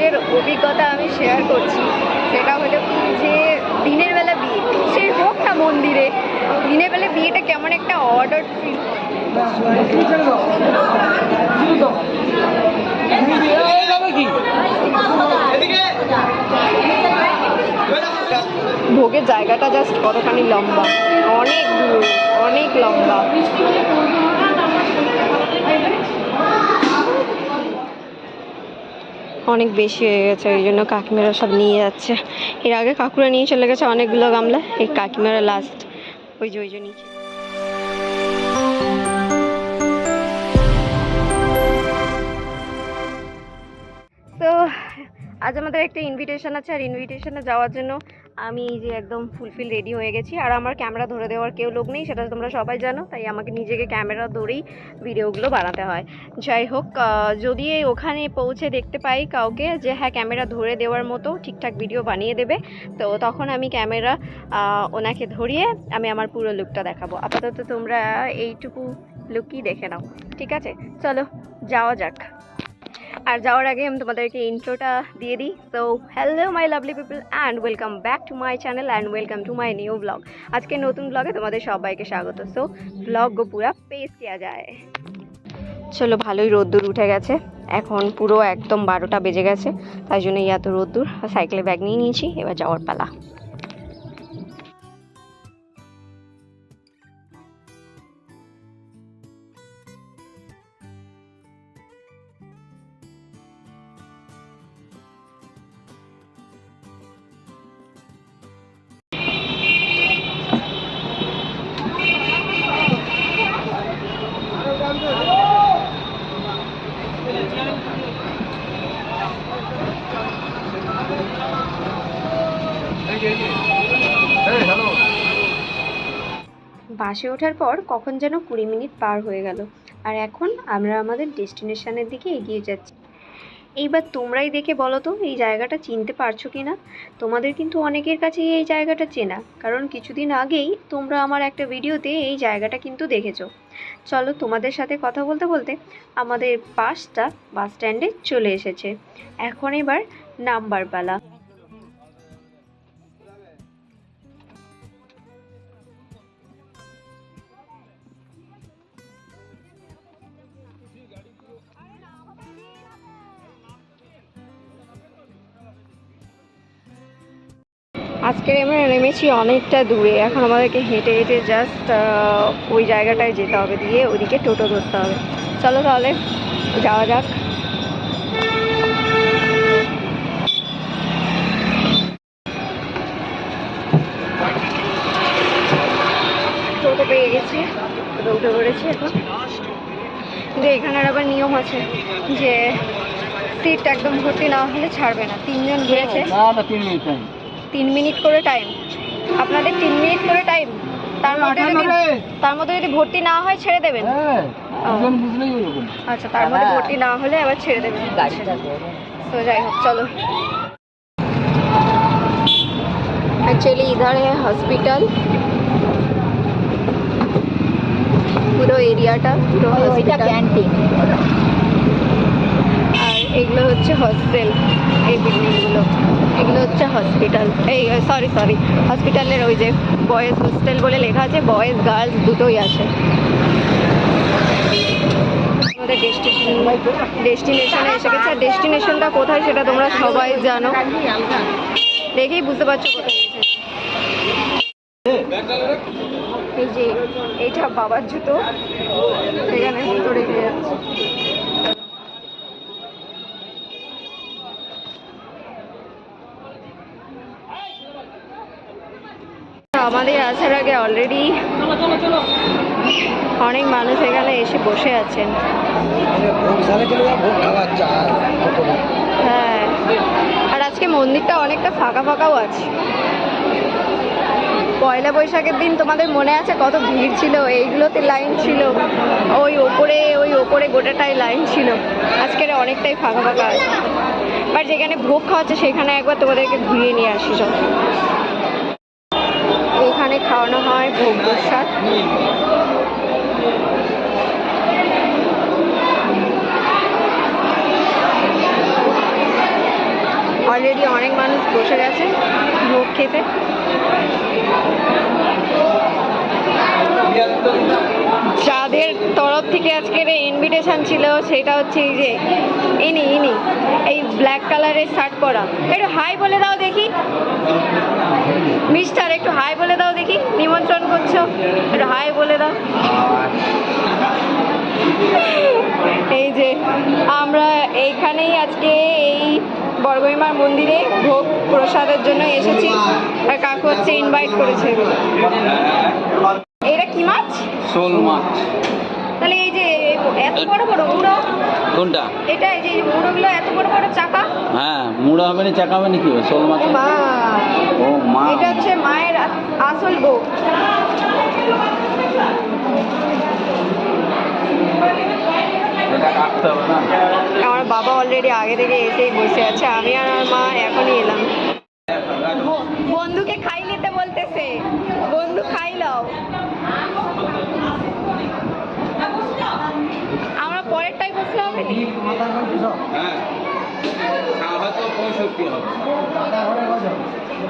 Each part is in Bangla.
ভোগের অভিজ্ঞতা আমি শেয়ার করছি। সেটা হলো কি যে দিনের বেলা বিয়ে, সে হোক না মন্দিরে, দিনের বেলা বিয়েটা কেমন একটা অর্ডার ফিল। ভোগের জায়গাটা জাস্ট কতখানি লম্বা, অনেক দূর, অনেক লম্বা। অনেক বেশি হয়ে গেছে, ওই জন্য কাকিমারা সব নিয়ে যাচ্ছে। এর আগে কাকুরা নিয়ে চলে গেছে অনেকগুলো গামলা, এই কাকিমারা লাস্ট ওই যে নিচে। তো আজ আমাদের একটা ইনভিটেশন আছে, আর ইনভিটেশনে যাওয়ার জন্য আমি এই যে একদম ফুলফিল রেডি হয়ে গেছি। আর আমার ক্যামেরা ধরে দেওয়ার কেউ লোক নেই, সেটা তোমরা সবাই জানো, তাই আমাকে নিজেকে ক্যামেরা ধরেই ভিডিওগুলো বানাতে হয়। যাই হোক, যদি ওখানে পৌঁছে দেখতে পাই কাউকে যে হ্যাঁ ক্যামেরা ধরে দেওয়ার মতো ঠিকঠাক ভিডিও বানিয়ে দেবে, তো তখন আমি ক্যামেরা ওনাকে ধরিয়ে আমি আমার পুরো লুকটা দেখাবো। আপাতত তোমরা এইটুকু লুকই দেখে নাও, ঠিক আছে? চলো যাওয়া যাক। আর যাওয়ার আগে আমি তোমাদেরকে ইন্ট্রোটা দিয়ে দিই। So hello my lovely people and welcome back to my channel and welcome to my new blog. আজকে নতুন ব্লগে তোমাদের সবাইকে স্বাগত। সো ব্লগ গো পুরা পেশ কিয়া যায়। চলো, ভালোই রোদ্দুর উঠে গেছে, এখন পুরো একদম 12টা বেজে গেছে, তাই জন্য এত রোদ্দুর। সাইকেলে ব্যাগ নিয়ে নিয়েছি, এবার যাওয়ার পালা। বাসে ওঠার পর কখন যেন 20 মিনিট পার হয়ে গেল, আর এখন আমরা আমাদের ডেস্টিনেশনের দিকে এগিয়ে যাচ্ছি। এইবার তোমরাই দেখে বলো তো এই জায়গাটা চিনতে পারছো কি না। তোমাদের কিন্তু অনেকের কাছেই এই জায়গাটা চেনা, কারণ কিছুদিন আগেই তোমরা আমার একটা ভিডিওতে এই জায়গাটা কিন্তু দেখেছো। চলো, তোমাদের সাথে কথা বলতে বলতে আমাদের বাসটা বাস স্ট্যান্ডে চলে এসেছে, এখন এবার নামবার পালা। আজকে আমরা নেমেছি অনেকটা দূরে, এখন আমাদেরকে হেঁটে হেঁটে জাস্ট ওই জায়গাটায় যেতে হবে, দিয়ে ওইদিকে টোটো ধরতে হবে। চলো তাহলে যাওয়া যাক। টোটো পেয়ে গেছি, উঠে পড়েছি এখন। কিন্তু এখানের আবার নিয়ম আছে যে সিট একদম ভর্তি না হলে ছাড়বে না। 3 জন ঘুরেছে, 3 মিনিট করে টাইম। আপনাদের 3 মিনিট করে টাইম, তার মধ্যে যদি ভর্তি না হয় ছেড়ে দেবেন? আচ্ছা, তার মধ্যে ভর্তি না হলে আবার ছেড়ে দেবেন। তো যাই হোক, চলো। एक्चुअली इधर है हॉस्पिटल, পুরো এরিয়াটা পুরো হসপিটাল ক্যান্টিন, আর এগুলো হচ্ছে হস্টেল। এই বিল্ডিংগুলো, এগুলো হচ্ছে হসপিটাল। এই সরি হসপিটালের ওই যে বয়েজ হোস্টেল বলে লেখা আছে, বয়েজ গার্লস দুটোই আছে। আমাদের ডেস্টিনেশনে এসে গেছে। আর ডেস্টিনেশনটা কোথায় সেটা তোমরা সবাই জানো, দেখেই বুঝতে পারছো কোথায় এসেছে। এই যে এইটা বাবার জুতো, এখানে জুতো রেখে যাচ্ছে। আমাদের আসার আগে অলরেডি অনেক মানুষ এখানে এসে বসে আছেন। হ্যাঁ, আর আজকে মন্দিরটা অনেকটা ফাঁকা ফাঁকাও আছে। পয়লা বৈশাখের দিন তোমাদের মনে আছে কত ভিড় ছিল, এইগুলোতে লাইন ছিল, ওই ওপরে গোটাটাই লাইন ছিল। আজকের অনেকটাই ফাঁকা ফাঁকা আছে। বাট যেখানে ভোগ খাওয়াচ্ছে সেখানে একবার তোমাদেরকে ঘুরিয়ে নিয়ে আসি। সব এইখানে খাওয়ানো হয় ভোগ প্রসাদ। অলরেডি অনেক মানুষ বসে গেছে ভোগ খেতে। যাদের তরফ থেকে আজকের ইনভিটেশন ছিল সেটা হচ্ছে এই যে ইনি এই ব্ল্যাক কালারের শার্ট পরা। একটু হাই বলে দাও দেখি মিস্টার, একটু হাই বলে দাও দেখি, নিমন্ত্রণ করছো, একটু হাই বলে দাও। এই যে আমরা এইখানেই আজকে এই বর্গভীমার মন্দিরে ভোগ প্রসাদের জন্য এসেছি, আর কাকু হচ্ছে ইনভাইট করেছে। এটা কি মাছ? শোল মাছ। তাহলে এই যে এত বড় বড় মুড়ো, কোনটা এটা? এই যে মুড়োগুলো এত বড় বড় চাকা। হ্যাঁ, মুড়ো হবে না, চাকা হবে না, কি শোল মাছ। মা, ও মা, এটা হচ্ছে মায়ের আসল ভোগ। এটা কাটতে হবে না। আমার বাবা অলরেডি আগে থেকে এসেই বসে আছে, আমি আর আমার মা এখনই এলাম। বন্ধুকে খাই নিতে বলতেছে, বন্ধু খাই লাও। আমরা পরেরটাই বসলে হবে নি?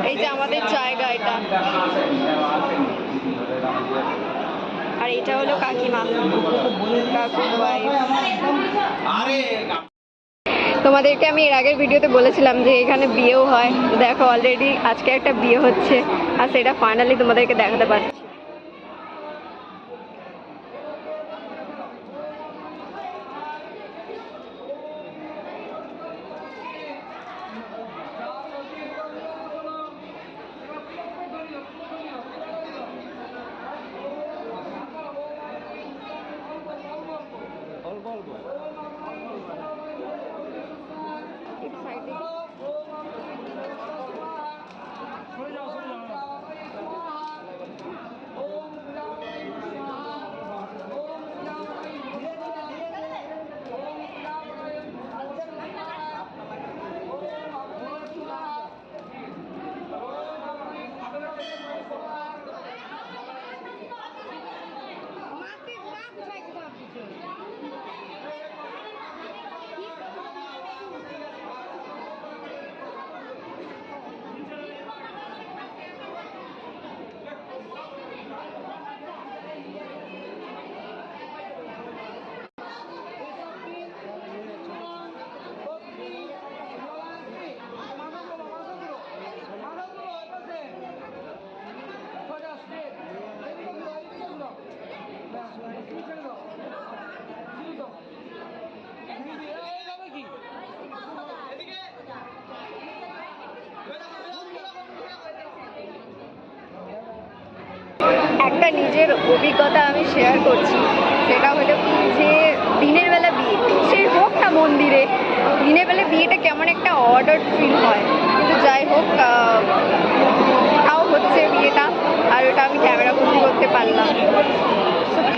এই যে আমাদের জায়গা এটা, আর এটা হলো কাকিমা, কাকুর ওয়াইফ। তোমাদেরকে আমি এর আগের ভিডিওতে বলেছিলাম যে এখানে বিয়েও হয়, দেখো অলরেডি আজকে একটা বিয়ে হচ্ছে, আর সেটা ফাইনালি তোমাদেরকে দেখাতে পারছি। একটা নিজের অভিজ্ঞতা আমি শেয়ার করছি, সেটা হলো যে দিনের বেলা বিয়ে, সে হোক না মন্দিরে, দিনের বেলা বিয়েটা কেমন একটা অর্ডার ফিল হয়, কিন্তু যাই হোক তাও হচ্ছে বিয়েটা, আর ওটা আমি ক্যামেরা করতে পারলাম।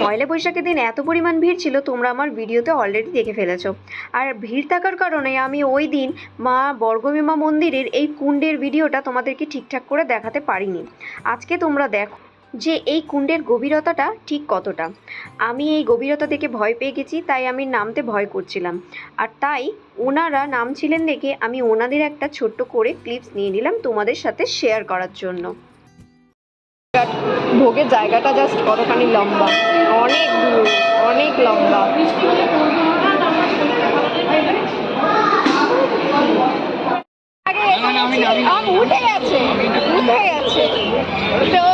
পয়লা বৈশাখের দিন এত পরিমাণ ভিড় ছিল, তোমরা আমার ভিডিওতে অলরেডি দেখে ফেলেছো। আর ভিড় থাকার কারণে আমি ওই দিন মা বর্গভীমা মন্দিরের এই কুণ্ডের ভিডিওটা তোমাদেরকে ঠিকঠাক করে দেখাতে পারিনি। আজকে তোমরা দেখো যে এই কুণ্ডের গভীরতাটা ঠিক কতটা। আমি এই গভীরতা দেখে ভয় পেয়ে গেছি, তাই আমি নামতে ভয় করছিলাম, আর তাই ওনারা নামছিলেন দেখে আমি ওনাদের একটা ছোট্ট করে ক্লিপস নিয়ে নিলাম তোমাদের সাথে শেয়ার করার জন্য। ভোগের জায়গাটা জাস্ট কতখানি লম্বা, অনেক দূর, অনেক লম্বা। উঠে গেছে তো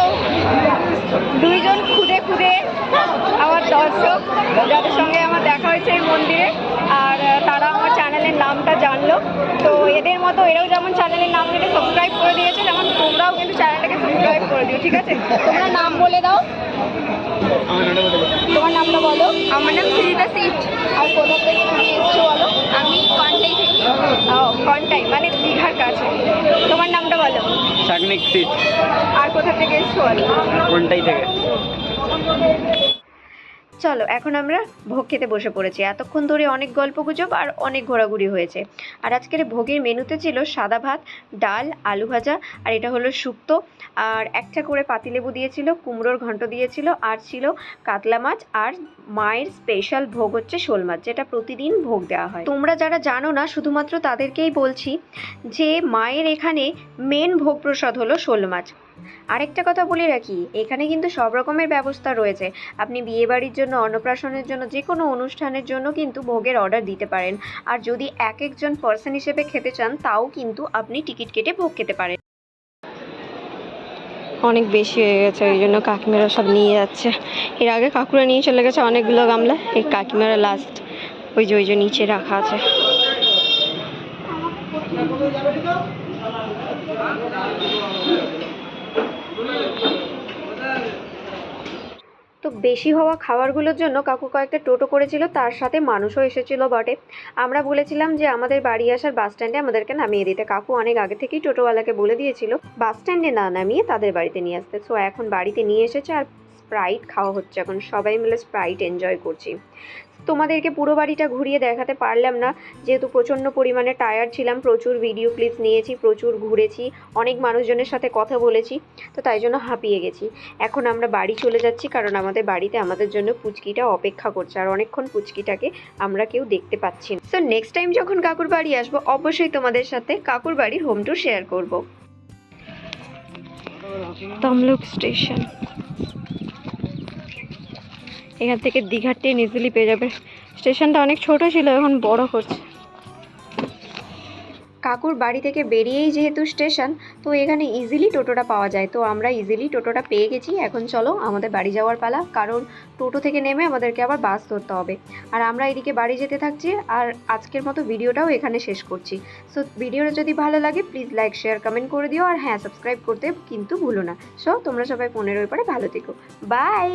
দুইজন খুদে আমার দর্শক যাদের সঙ্গে আমার দেখা হয়েছে এই মন্দিরে, আর তারা আমার চ্যানেলের নামটা জানলো। তো এদের মতো এরাও যেমন চ্যানেলের নাম লিখে সাবস্ক্রাইব করে দিয়েছে, যেমন তোমরাও কিন্তু চ্যানেলটাকে সাবস্ক্রাইব করে দিও, ঠিক আছে? তোমরা নাম বলে দাও, তোমার নামটা বলো। আমার নাম সুজিতা সিট। আর কোথা থেকে তুমি এসছো বলো? আমি কন্টাই থেকে। কন্টাই মানে দীঘার কাছে। তোমার নামটা বলো। শাকনিক সিট। আর কোথা থেকে এসছো বলো? কন্টাই থেকে। চলো এখন আমরা ভোগ খেতে বসে পড়েছি। এতক্ষণ ধরে অনেক গল্পগুজব আর অনেক ঘোরাঘুরি হয়েছে। আর আজকের ভোগের মেনুতে ছিল সাদা ভাত, ডাল, আলু ভাজা, আর এটা হলো শুক্তো, আর একটা করে পাতিলেবু দিয়েছিল, কুমড়োর ঘন্ট দিয়েছিল, আর ছিল কাতলা মাছ, আর মায়ের স্পেশাল ভোগ হচ্ছে শোল মাছ, যেটা প্রতিদিন ভোগ দেওয়া হয়। তোমরা যারা জানো না শুধুমাত্র তাদেরকেই বলছি যে মায়ের এখানে মেন ভোগ প্রসাদ হলো শোল মাছ। আরেকটা কথা বলে রাখি, এখানে কিন্তু সব রকমের ব্যবস্থা রয়েছে। আপনি বিয়েবাড়ির জন্য, অন্নপ্রাশনের জন্য, যে কোনো অনুষ্ঠানের জন্য কিন্তু ভোগের অর্ডার দিতে পারেন। আর যদি এক একজন পার্সন হিসেবে খেতে চান তাও কিন্তু আপনি টিকিট কেটে ভোগ খেতে পারেন। অনেক বেশি হয়ে গেছে, ওই জন্য কাকিমারা সব নিয়ে যাচ্ছে। এর আগে কাকুরা নিয়ে চলে গেছে অনেকগুলো গামলা, এই কাকিমারা লাস্ট ওই যে নিচে রাখা আছে। তো বেশি হওয়া খাবারগুলোর জন্য কাকু কয়েকটা টোটো করেছিল, তার সাথে মানুষও এসেছিল বটে। আমরা বলেছিলাম যে আমাদের বাড়ি আসার বাস স্ট্যান্ডে আমাদেরকে নামিয়ে দিতে। কাকু অনেক আগে থেকেই টোটোওয়ালাকে বলে দিয়েছিল বাস স্ট্যান্ডে না নামিয়ে তাদের বাড়িতে নিয়ে আসতে। সো এখন বাড়িতে নিয়ে এসেছে আর স্প্রাইট খাওয়া হচ্ছে, এখন সবাই মিলে স্প্রাইট এনজয় করছি। তোমাদেরকে পুরো বাড়িটা ঘুরিয়ে দেখাতে পারলাম না, যেহেতু প্রচণ্ড পরিমাণে টায়ার্ড ছিলাম। প্রচুর ভিডিও ক্লিপস নিয়েছি, প্রচুর ঘুরেছি, অনেক মানুষজনের সাথে কথা বলেছি, তো তাই জন্য হাঁপিয়ে গেছি। এখন আমরা বাড়ি চলে যাচ্ছি, কারণ আমাদের বাড়িতে আমাদের জন্য পুচকিটা অপেক্ষা করছে, আর অনেকক্ষণ পুচকিটাকে আমরা কেউ দেখতে পাচ্ছি না। সো নেক্সট টাইম যখন কাকুর বাড়ি আসবো অবশ্যই তোমাদের সাথে কাকুর বাড়ির হোম ট্যুর শেয়ার করব। তমলুক স্টেশন, এখান থেকে দীঘার ট্রেন ইজিলি পেয়ে যাবে। স্টেশনটা অনেক ছোট ছিল, এখন বড় করছে। কাকুর বাড়ি থেকে বেরিয়েই যেহেতু স্টেশন, তো এখানে ইজিলি টোটোটা পাওয়া যায়। তো আমরা ইজিলি টোটোটা পেয়ে গেছি। এখন চলো আমাদের বাড়ি যাওয়ার পালা, কারণ টোটো থেকে নেমে আমাদেরকে আবার বাস ধরতে হবে। আর আমরা এদিকে বাড়ি যেতে থাকছি, আর আজকের মতো ভিডিওটাও এখানে শেষ করছি। সো ভিডিওটা যদি ভালো লাগে প্লিজ লাইক, শেয়ার, কমেন্ট করে দিও, আর হ্যাঁ সাবস্ক্রাইব করতে কিন্তু ভুলো না। সো তোমরা সবাই ফোনের ওই পারে ভালো থেকো, বাই।